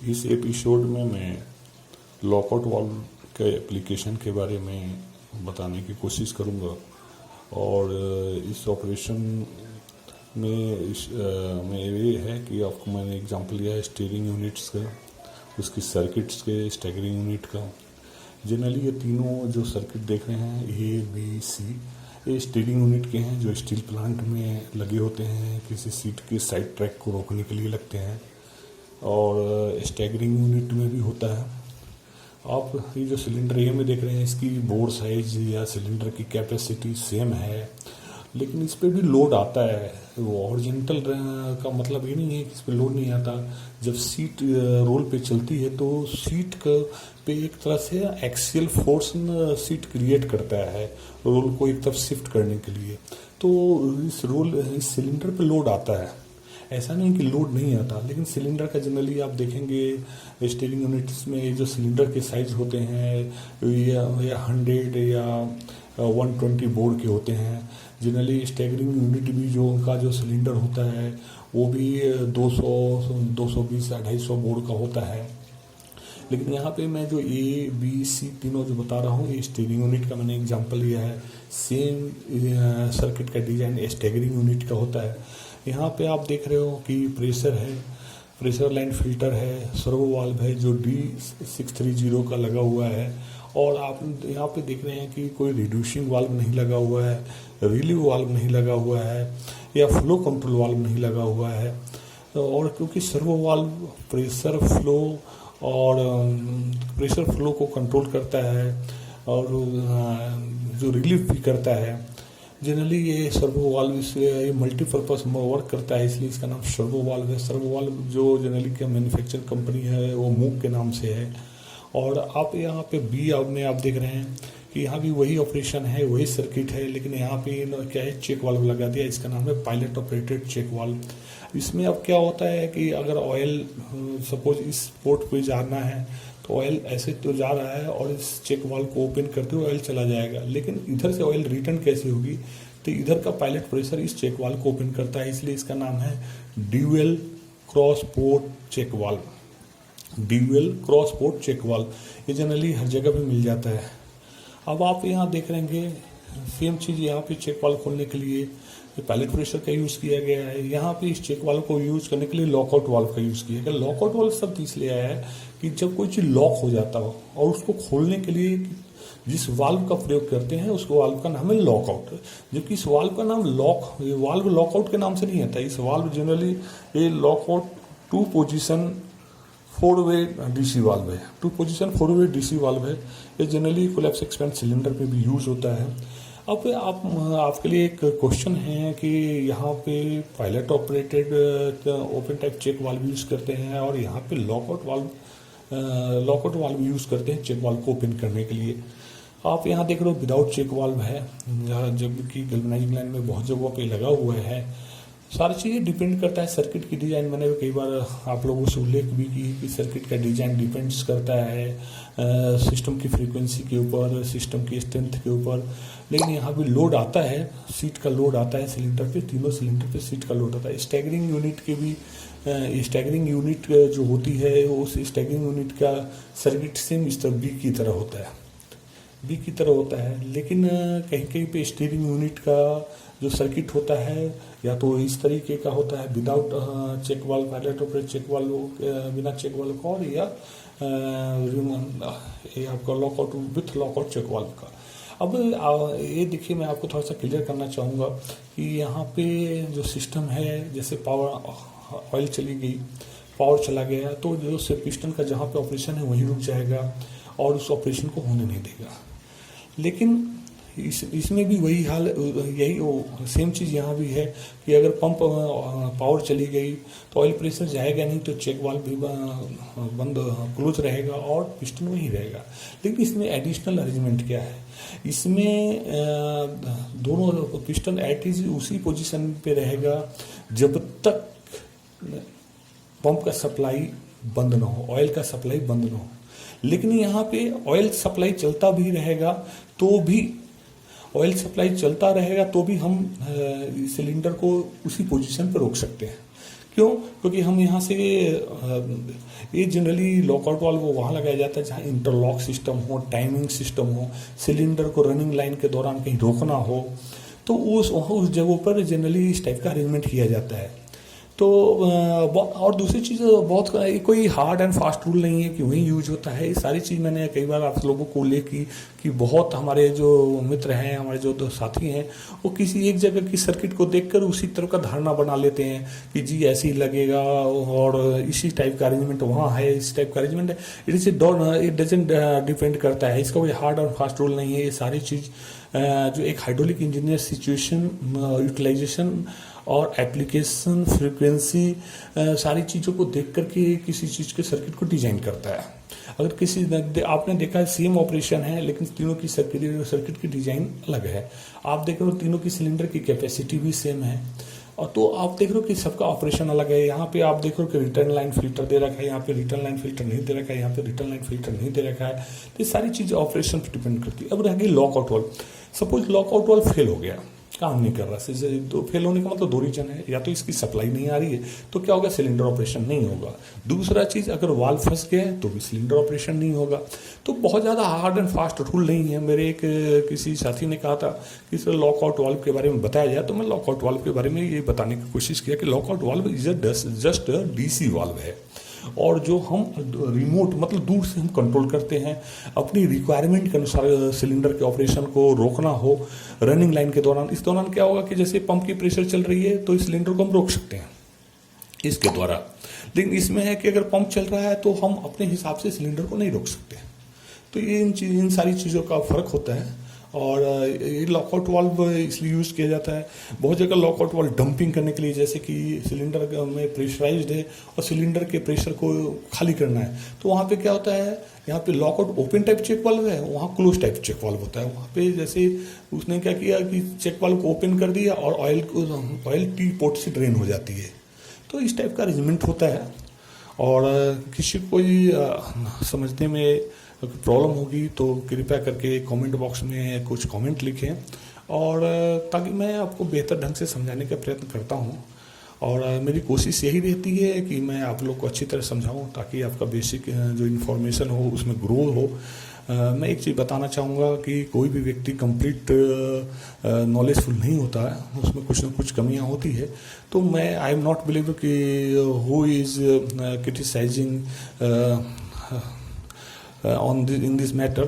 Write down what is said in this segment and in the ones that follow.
इस एपिसोड में मैं लॉकआउट वाल्व के एप्लीकेशन के बारे में बताने की कोशिश करूंगा और इस ऑपरेशन में ये है कि आपको मैंने एग्जांपल लिया है स्टीयरिंग यूनिट्स का, उसकी सर्किट्स के, स्टैगरिंग यूनिट का। जनरली ये तीनों जो सर्किट देख रहे हैं ए बी सी, ये स्टीयरिंग यूनिट के हैं जो स्टील प्लांट में लगे होते हैं, किसी सीट के साइड ट्रैक को रोकने के लिए लगते हैं। और स्टैगरिंग यूनिट में भी होता है। आप ये जो सिलेंडर ए में देख रहे हैं, इसकी बोर साइज या सिलेंडर की कैपेसिटी सेम है, लेकिन इस पर भी लोड आता है। वो हॉरिजॉन्टल का मतलब ये नहीं है कि इस पर लोड नहीं आता। जब सीट रोल पे चलती है तो सीट पे एक तरह से एक्सियल फोर्स सीट क्रिएट करता है रोल को एक तरफ शिफ्ट करने के लिए। तो इस सिलेंडर पे लोड आता है। ऐसा नहीं कि लोड नहीं आता, लेकिन सिलेंडर का जनरली आप देखेंगे स्टीयरिंग यूनिट्स में जो सिलेंडर के साइज होते हैं या 100 या 120 बोर के होते हैं। जनरली स्टैगरिंग यूनिट भी जो उनका जो सिलेंडर होता है वो भी 200, 220 या 250 बोर का होता है। लेकिन यहाँ पे मैं जो ए बी सी तीनों जो बता रहा हूँ, ये स्टीयरिंग यूनिट का मैंने एग्जांपल लिया है। सेम सर्किट का डिजाइन स्टैगरिंग यूनिट का होता है। यहाँ पे आप देख रहे हो कि प्रेशर है, प्रेशर लाइन फिल्टर है, सर्वो वाल्व है जो D630 का लगा हुआ है। और आप यहाँ पे देख रहे हैं कि कोई रिड्यूसिंग वाल्व नहीं लगा हुआ है, रिलीव वाल्व नहीं लगा हुआ है या फ्लो कंट्रोल वाल्व नहीं लगा हुआ है। और क्योंकि सर्वो वाल्व प्रेशर फ्लो को कंट्रोल करता है और जो रिलीफ भी करता है। जनरली ये सर्वो वाल्व ये मल्टीपर्पज वर्क करता है, इसलिए इसका नाम सर्वो वाल्व है। सर्वो वाल्व जो जनरली का मैन्युफैक्चरिंग कंपनी है वो मूक के नाम से है। और आप यहाँ पे बी में आप देख रहे हैं कि यहाँ भी वही ऑपरेशन है, वही सर्किट है, लेकिन यहाँ पे क्या है, चेक वाल्व लगा दिया। इसका नाम है पायलट ऑपरेटेड चेक वाल्व। इसमें अब क्या होता है कि अगर ऑयल सपोज इस पोर्ट पे जाना है तो ऑयल ऐसे तो जा रहा है और इस चेक वाल्व को ओपन करते हुए ऑयल चला जाएगा, लेकिन इधर से ऑयल रिटर्न कैसे होगी? तो इधर का पायलट प्रेशर इस चेक वाल्व को ओपन करता है, इसलिए इसका नाम है dual cross port check valve. Dual cross port check valve ये जनरली हर जगह पे मिल जाता है। अब आप यहाँ देख रहेंगे सेम चीज़ यहाँ पे चेक वाल्व खोलने के लिए पायलट प्रेशर का यूज़ किया गया है। यहाँ पे इस चेक वाल्व को यूज़ करने के लिए लॉकआउट वाल्व का यूज़ किया गया। लॉकआउट वाल्व शब्द इसलिए आया है कि जब कोई चीज़ लॉक हो जाता हो और उसको खोलने के लिए जिस वाल्व का प्रयोग करते हैं उसको वाल्व का नाम है लॉकआउट। जबकि इस वाल्व का नाम वाल्व लॉकआउट के नाम से नहीं आता। इस वाल्व जनरली ये लॉकआउट 2 पोजीशन 4-वे डीसी वाल्व है। 2 पोजीशन 4-वे डीसी वाल्व है। ये जनरली कोलैप्स एक्सपेंड सिलेंडर पे भी यूज होता है। अब आपके लिए एक क्वेश्चन है कि यहाँ पे pilot operated open type check valve use करते हैं और यहाँ पे लॉकआउट वाल्व यूज़ करते हैं चेक वाल्व को ओपन करने के लिए। आप यहाँ देख रहे हो विदाउट चेक वाल्व है, जबकि गैल्वेनाइजिंग लाइन में बहुत जगहों पे लगा हुआ है। सारी चीज़ें डिपेंड करता है सर्किट की डिज़ाइन। मैंने कई बार आप लोगों से उल्लेख भी की कि सर्किट का डिज़ाइन डिपेंड्स करता है सिस्टम की फ्रीक्वेंसी के ऊपर, सिस्टम की स्ट्रेंथ के ऊपर। लेकिन यहाँ भी लोड आता है, सीट का लोड आता है सिलेंडर पे, तीनों सिलेंडर पे सीट का लोड आता है। स्टैगरिंग यूनिट के भी स्टैगरिंग यूनिट जो होती है उस स्टैगरिंग यूनिट का सर्किट सेम इस तरह बी की तरह होता है। लेकिन कहीं कहीं पे स्टीयरिंग यूनिट का जो सर्किट होता है या तो इस तरीके का होता है without check valve, pilot operated check valve, बिना चेक वाल्व का, और या आपका lockout with lockout check valve का। अब ये देखिए, मैं आपको थोड़ा सा क्लियर करना चाहूँगा कि यहाँ पे जो सिस्टम है, जैसे ऑयल चली गई, पावर चला गया, तो जो से पिस्टन का जहाँ पे ऑपरेशन है वहीं रुक जाएगा और उस ऑपरेशन को होने नहीं देगा। लेकिन इसमें भी वही हाल, यही सेम चीज़ यहाँ भी है कि अगर पंप पावर चली गई तो ऑयल प्रेशर जाएगा नहीं, तो चेक वाल्व भी बंद क्लोज रहेगा और पिस्टन वहीं रहेगा। लेकिन इसमें एडिशनल अरेंजमेंट क्या है? इसमें दोनों पिस्टन एट इज उसी पोजीशन पे रहेगा जब तक पंप का सप्लाई बंद ना हो, ऑयल का सप्लाई बंद ना हो। लेकिन यहाँ पे ऑयल सप्लाई चलता भी रहेगा तो भी हम सिलेंडर को उसी पोजीशन पर रोक सकते हैं। क्यों? क्योंकि हम यहाँ से ये जनरली लॉकआउट वाल्व वो वहाँ लगाया जाता है जहाँ इंटरलॉक सिस्टम हो, टाइमिंग सिस्टम हो, सिलेंडर को रनिंग लाइन के दौरान कहीं रोकना हो, तो उस जगहों पर जनरली इस टाइप का अरेंजमेंट किया जाता है। तो और दूसरी चीज़ बहुत कोई हार्ड एंड फास्ट रूल नहीं है कि वही यूज होता है। ये सारी चीज़ मैंने कई बार आप लोगों को लेकी कि बहुत हमारे जो मित्र हैं, हमारे जो दो साथी हैं, वो किसी एक जगह की सर्किट को देखकर उसी तरह का धारणा बना लेते हैं कि जी ऐसे ही लगेगा और इसी टाइप का अरेंजमेंट वहाँ है, इस टाइप का अरेंजमेंट है। इट डजेंट डिपेंड करता है, इसका कोई हार्ड और फास्ट रूल नहीं है। ये सारी चीज़ जो एक हाइड्रोलिक इंजीनियर सिचुएशन, यूटिलाइजेशन और एप्लीकेशन, फ्रीक्वेंसी, सारी चीज़ों को देख करके किसी चीज़ के सर्किट को डिजाइन करता है। अगर किसी आपने देखा है सेम ऑपरेशन है लेकिन तीनों की सर्किट की डिजाइन अलग है। आप देख रहे हो तीनों की सिलेंडर की कैपेसिटी भी सेम है, और तो आप देख रहे हो कि सबका ऑपरेशन अलग है। यहाँ पे आप देख रहे हो कि रिटर्न लाइन फिल्टर दे रखा है, यहाँ पे रिटर्न लाइन फिल्टर नहीं दे रखा है, यहाँ पे रिटर्न लाइन फिल्टर नहीं दे रखा है। तो ये सारी चीज़ें ऑपरेशन पर डिपेंड करती है। अब रह गई lockout valve. Suppose lockout valve fail हो गया, काम नहीं कर रहा। तो फेल होने का मतलब दो रीजन है, या तो इसकी सप्लाई नहीं आ रही है तो क्या होगा, सिलेंडर ऑपरेशन नहीं होगा। दूसरा चीज़, अगर वाल्व फंस गया है तो भी सिलेंडर ऑपरेशन नहीं होगा। तो बहुत ज़्यादा हार्ड एंड फास्ट रूल नहीं है। मेरे एक किसी साथी ने कहा था कि सर लॉकआउट वाल्व के बारे में बताया जाए, तो मैं लॉकआउट वाल्व के बारे में ये बताने की कोशिश किया कि lockout valve is just DC valve है, और जो हम रिमोट मतलब दूर से हम कंट्रोल करते हैं। अपनी रिक्वायरमेंट के अनुसार सिलेंडर के ऑपरेशन को रोकना हो रनिंग लाइन के दौरान, इस दौरान क्या होगा कि जैसे पंप की प्रेशर चल रही है तो इस सिलेंडर को हम रोक सकते हैं इसके द्वारा। लेकिन इसमें है कि अगर पंप चल रहा है तो हम अपने हिसाब से सिलेंडर को नहीं रोक सकते। तो ये इन सारी चीज़ों का फर्क होता है। और ये लॉकआउट वाल्व इसलिए यूज़ किया जाता है। बहुत जगह लॉकआउट वाल्व डंपिंग करने के लिए, जैसे कि सिलेंडर में प्रेशराइज्ड है और सिलेंडर के प्रेशर को खाली करना है, तो वहाँ पे क्या होता है, यहाँ पे lockout open type check valve है, वहाँ क्लोज टाइप चेक वाल्व होता है। वहाँ पे जैसे उसने क्या किया कि चेक वाल्व को ओपन कर दिया और ऑयल टी पोर्ट से ड्रेन हो जाती है। तो इस टाइप का अरेंजमेंट होता है। और किसी को समझने में प्रॉब्लम होगी तो कृपया करके कमेंट बॉक्स में कुछ कमेंट लिखें, और ताकि मैं आपको बेहतर ढंग से समझाने का प्रयत्न करता हूं। और मेरी कोशिश यही रहती है कि मैं आप लोग को अच्छी तरह समझाऊं ताकि आपका बेसिक जो इन्फॉर्मेशन हो उसमें ग्रो हो। मैं एक चीज़ बताना चाहूँगा कि कोई भी व्यक्ति कंप्लीट नॉलेजफुल नहीं होता है, उसमें कुछ ना कुछ कमियां होती है। तो मैं आई एम नॉट बिलीव कि who is criticising in this matter,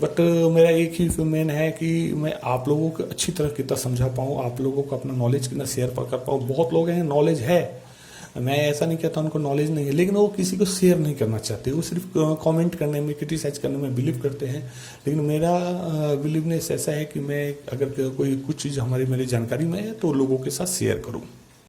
but मेरा एक ही मेन है कि मैं आप लोगों को अच्छी तरह कितना समझा पाऊँ, आप लोगों को अपना नॉलेज कितना शेयर कर पाऊँ। बहुत लोग हैं नॉलेज है, मैं ऐसा नहीं कहता उनको नॉलेज नहीं है, लेकिन वो किसी को शेयर नहीं करना चाहते, वो सिर्फ कमेंट करने में, क्रिटिसाइज करने में बिलीव करते हैं। लेकिन मेरा बिलीवनेस ऐसा है कि मैं अगर कोई कुछ चीज़ मेरी जानकारी में है तो लोगों के साथ शेयर करूँ।